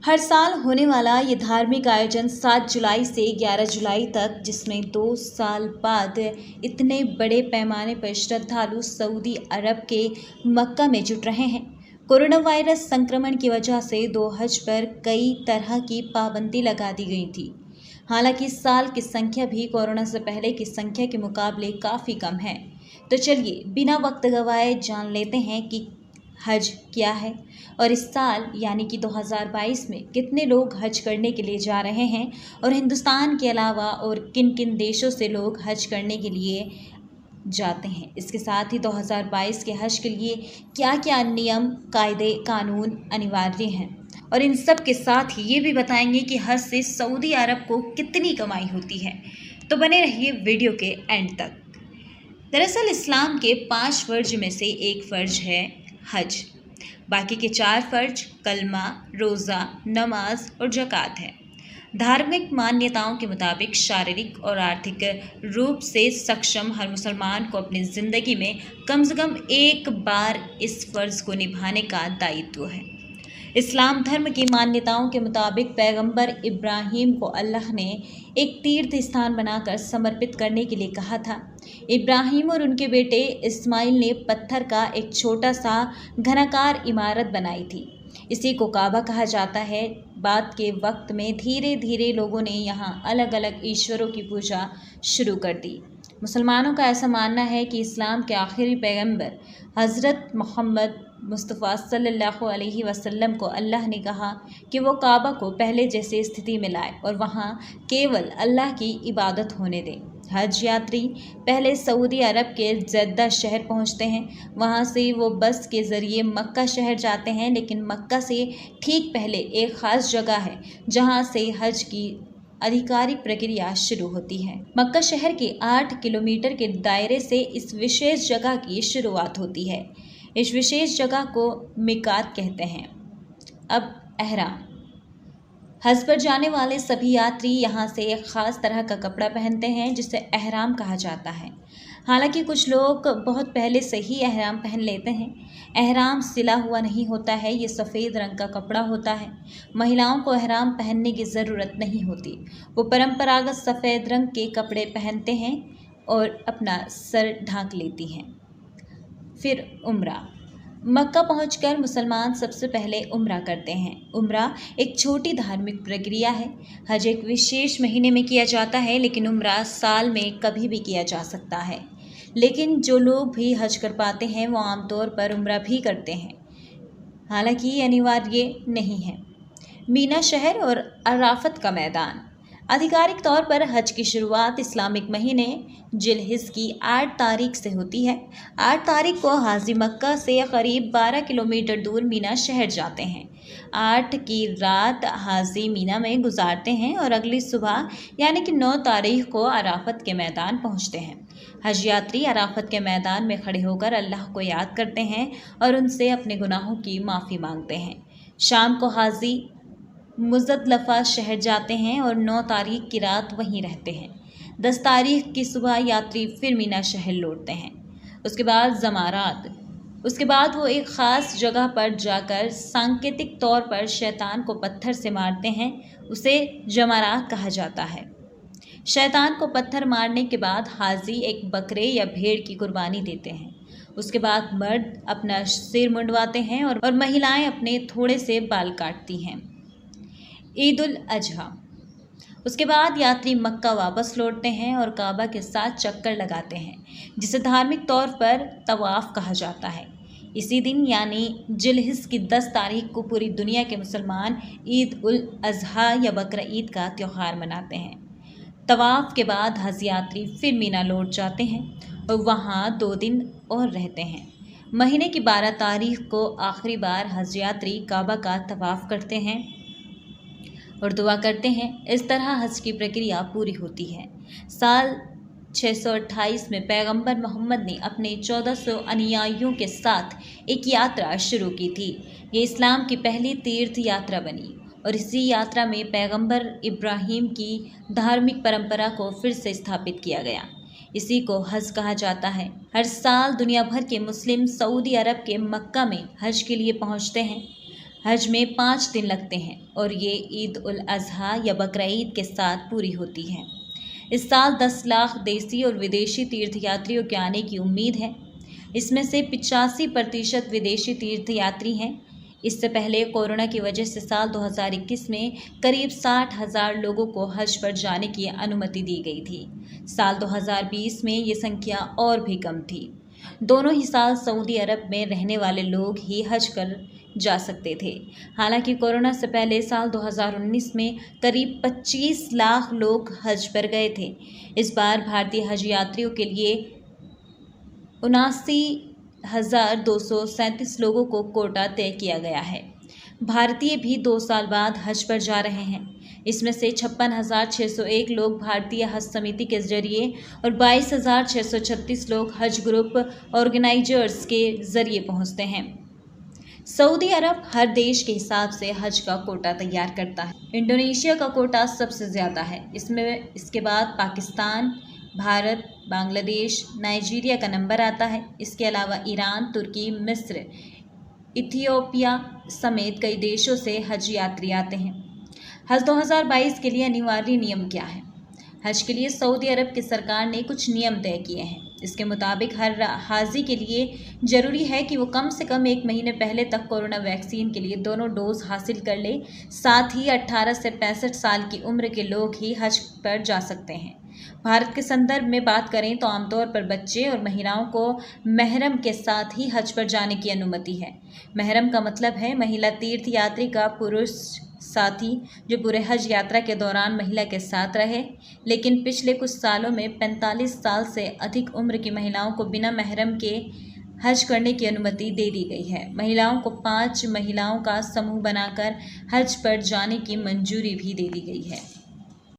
हर साल होने वाला ये धार्मिक आयोजन 7 जुलाई से 11 जुलाई तक, जिसमें 2 साल बाद इतने बड़े पैमाने पर श्रद्धालु सऊदी अरब के मक्का में जुट रहे हैं। कोरोना वायरस संक्रमण की वजह से 2 हज पर कई तरह की पाबंदी लगा दी गई थी। हालांकि इस साल की संख्या भी कोरोना से पहले की संख्या के मुकाबले काफ़ी कम है। तो चलिए बिना वक्त गवाए जान लेते हैं कि हज क्या है और इस साल यानी कि 2022 में कितने लोग हज करने के लिए जा रहे हैं और हिंदुस्तान के अलावा और किन किन देशों से लोग हज करने के लिए जाते हैं। इसके साथ ही 2022 के हज के लिए क्या क्या नियम, कायदे, कानून अनिवार्य हैं और इन सब के साथ ही ये भी बताएंगे कि हज से सऊदी अरब को कितनी कमाई होती है। तो बने रहिए वीडियो के एंड तक। दरअसल इस्लाम के 5 फ़र्ज में से एक फ़र्ज है हज। बाकी के 4 फ़र्ज कलमा, रोज़ा, नमाज और ज़कात है। धार्मिक मान्यताओं के मुताबिक शारीरिक और आर्थिक रूप से सक्षम हर मुसलमान को अपनी ज़िंदगी में कम से कम एक बार इस फ़र्ज़ को निभाने का दायित्व है। इस्लाम धर्म की मान्यताओं के मुताबिक पैगंबर इब्राहीम को अल्लाह ने एक तीर्थ स्थान बनाकर समर्पित करने के लिए कहा था। इब्राहीम और उनके बेटे इस्माइल ने पत्थर का एक छोटा सा घनाकार इमारत बनाई थी। इसी को काबा कहा जाता है। बाद के वक्त में धीरे धीरे लोगों ने यहाँ अलग अलग ईश्वरों की पूजा शुरू कर दी। मुसलमानों का ऐसा मानना है कि इस्लाम के आखिरी पैगंबर हज़रत मोहम्मद मुस्तफ़ा सल्लल्लाहु अलैहि वसल्लम को अल्लाह ने कहा कि वो काबा को पहले जैसे स्थिति में लाए और वहाँ केवल अल्लाह की इबादत होने दें। हज यात्री पहले सऊदी अरब के जद्दा शहर पहुँचते हैं। वहाँ से वो बस के ज़रिए मक्का शहर जाते हैं, लेकिन मक्का से ठीक पहले एक ख़ास जगह है जहाँ से हज की आधिकारिक प्रक्रिया शुरू होती है। मक्का शहर के 8 किलोमीटर के दायरे से इस विशेष जगह की शुरुआत होती है। इस विशेष जगह को मिकात कहते हैं। अब एहराम। हज पर जाने वाले सभी यात्री यहाँ से एक ख़ास तरह का कपड़ा पहनते हैं जिसे एहराम कहा जाता है। हालांकि कुछ लोग बहुत पहले से ही एहराम पहन लेते हैं। एहराम सिला हुआ नहीं होता है, ये सफ़ेद रंग का कपड़ा होता है। महिलाओं को एहराम पहनने की ज़रूरत नहीं होती। वो परंपरागत सफ़ेद रंग के कपड़े पहनते हैं और अपना सर ढाँक लेती हैं। फिर उम्रा। मक्का पहुंचकर मुसलमान सबसे पहले उम्रा करते हैं। उम्रा एक छोटी धार्मिक प्रक्रिया है। हज एक विशेष महीने में किया जाता है, लेकिन उम्रा साल में कभी भी किया जा सकता है। लेकिन जो लोग भी हज कर पाते हैं वो आमतौर पर उम्रा भी करते हैं, हालांकि ये अनिवार्य नहीं है। मीना शहर और अराफत का मैदान। आधिकारिक तौर पर हज की शुरुआत इस्लामिक महीने जिलहिज की 8 तारीख से होती है। 8 तारीख को हाजी मक्का से करीब 12 किलोमीटर दूर मीना शहर जाते हैं। 8 की रात हाजी मीना में गुजारते हैं और अगली सुबह यानी कि 9 तारीख को अराफत के मैदान पहुंचते हैं। हज यात्री अराफत के मैदान में खड़े होकर अल्लाह को याद करते हैं और उनसे अपने गुनाहों की माफ़ी मांगते हैं। शाम को हाजी मुज़दलफ़ा शहर जाते हैं और 9 तारीख की रात वहीं रहते हैं। 10 तारीख की सुबह यात्री फिर मीना शहर लौटते हैं। उसके बाद जमारात। उसके बाद वो एक ख़ास जगह पर जाकर सांकेतिक तौर पर शैतान को पत्थर से मारते हैं। उसे जमारात कहा जाता है। शैतान को पत्थर मारने के बाद हाजी एक बकरे या भेड़ की कुर्बानी देते हैं। उसके बाद मर्द अपना सिर मुंडवाते हैं और महिलाएं अपने थोड़े से बाल काटती हैं। ईद उल अजहा। उसके बाद यात्री मक्का वापस लौटते हैं और काबा के साथ चक्कर लगाते हैं, जिसे धार्मिक तौर पर तवाफ़ कहा जाता है। इसी दिन यानी जिलहिज की 10 तारीख को पूरी दुनिया के मुसलमान ईद उल अजहा या बकरा ईद का त्यौहार मनाते हैं। तवाफ़ के बाद हज यात्री फिर मीना लौट जाते हैं और वहाँ 2 दिन और रहते हैं। महीने की 12 तारीख को आखिरी बार हज यात्री काबा का तवाफ़ करते हैं और दुआ करते हैं। इस तरह हज की प्रक्रिया पूरी होती है। साल 628 में पैगंबर मोहम्मद ने अपने 1400 अनुयायियों के साथ एक यात्रा शुरू की थी। ये इस्लाम की पहली तीर्थ यात्रा बनी और इसी यात्रा में पैगंबर इब्राहीम की धार्मिक परंपरा को फिर से स्थापित किया गया। इसी को हज कहा जाता है। हर साल दुनिया भर के मुस्लिम सऊदी अरब के मक्का में हज के लिए पहुंचते हैं। हज में 5 दिन लगते हैं और ये ईद उल अजहा या बकरा ईद के साथ पूरी होती है। इस साल 10 लाख देसी और विदेशी तीर्थयात्रियों के आने की उम्मीद है। इसमें से 85% विदेशी तीर्थयात्री हैं। इससे पहले कोरोना की वजह से साल 2021 में करीब 60,000 लोगों को हज पर जाने की अनुमति दी गई थी। साल 2020 में ये संख्या और भी कम थी। दोनों ही साल सऊदी अरब में रहने वाले लोग ही हज कर जा सकते थे। हालांकि कोरोना से पहले साल 2019 में करीब 25 लाख लोग हज पर गए थे। इस बार भारतीय हज यात्रियों के लिए 79,237 लोगों को कोटा तय किया गया है। भारतीय भी 2 साल बाद हज पर जा रहे हैं। इसमें से 56,601 लोग भारतीय हज समिति के जरिए और 22,636 लोग हज ग्रुप ऑर्गेनाइजर्स के जरिए पहुंचते हैं। सऊदी अरब हर देश के हिसाब से हज का कोटा तैयार करता है। इंडोनेशिया का कोटा सबसे ज़्यादा है। इसके बाद पाकिस्तान, भारत, बांग्लादेश, नाइजीरिया का नंबर आता है। इसके अलावा ईरान, तुर्की, मिस्र, इथियोपिया समेत कई देशों से हज यात्री आते हैं। हज 2022 के लिए अनिवार्य नियम क्या है? हज के लिए सऊदी अरब की सरकार ने कुछ नियम तय किए हैं। इसके मुताबिक हर हाजी के लिए जरूरी है कि वो कम से कम 1 महीने पहले तक कोरोना वैक्सीन के लिए दोनों डोज हासिल कर ले। साथ ही 18 से 65 साल की उम्र के लोग ही हज पर जा सकते हैं। भारत के संदर्भ में बात करें तो आमतौर पर बच्चे और महिलाओं को महरम के साथ ही हज पर जाने की अनुमति है। महरम का मतलब है महिला तीर्थ यात्री का पुरुष साथी जो पूरे हज यात्रा के दौरान महिला के साथ रहे। लेकिन पिछले कुछ सालों में 45 साल से अधिक उम्र की महिलाओं को बिना महरम के हज करने की अनुमति दे दी गई है। महिलाओं को 5 महिलाओं का समूह बनाकर हज पर जाने की मंजूरी भी दे दी गई है।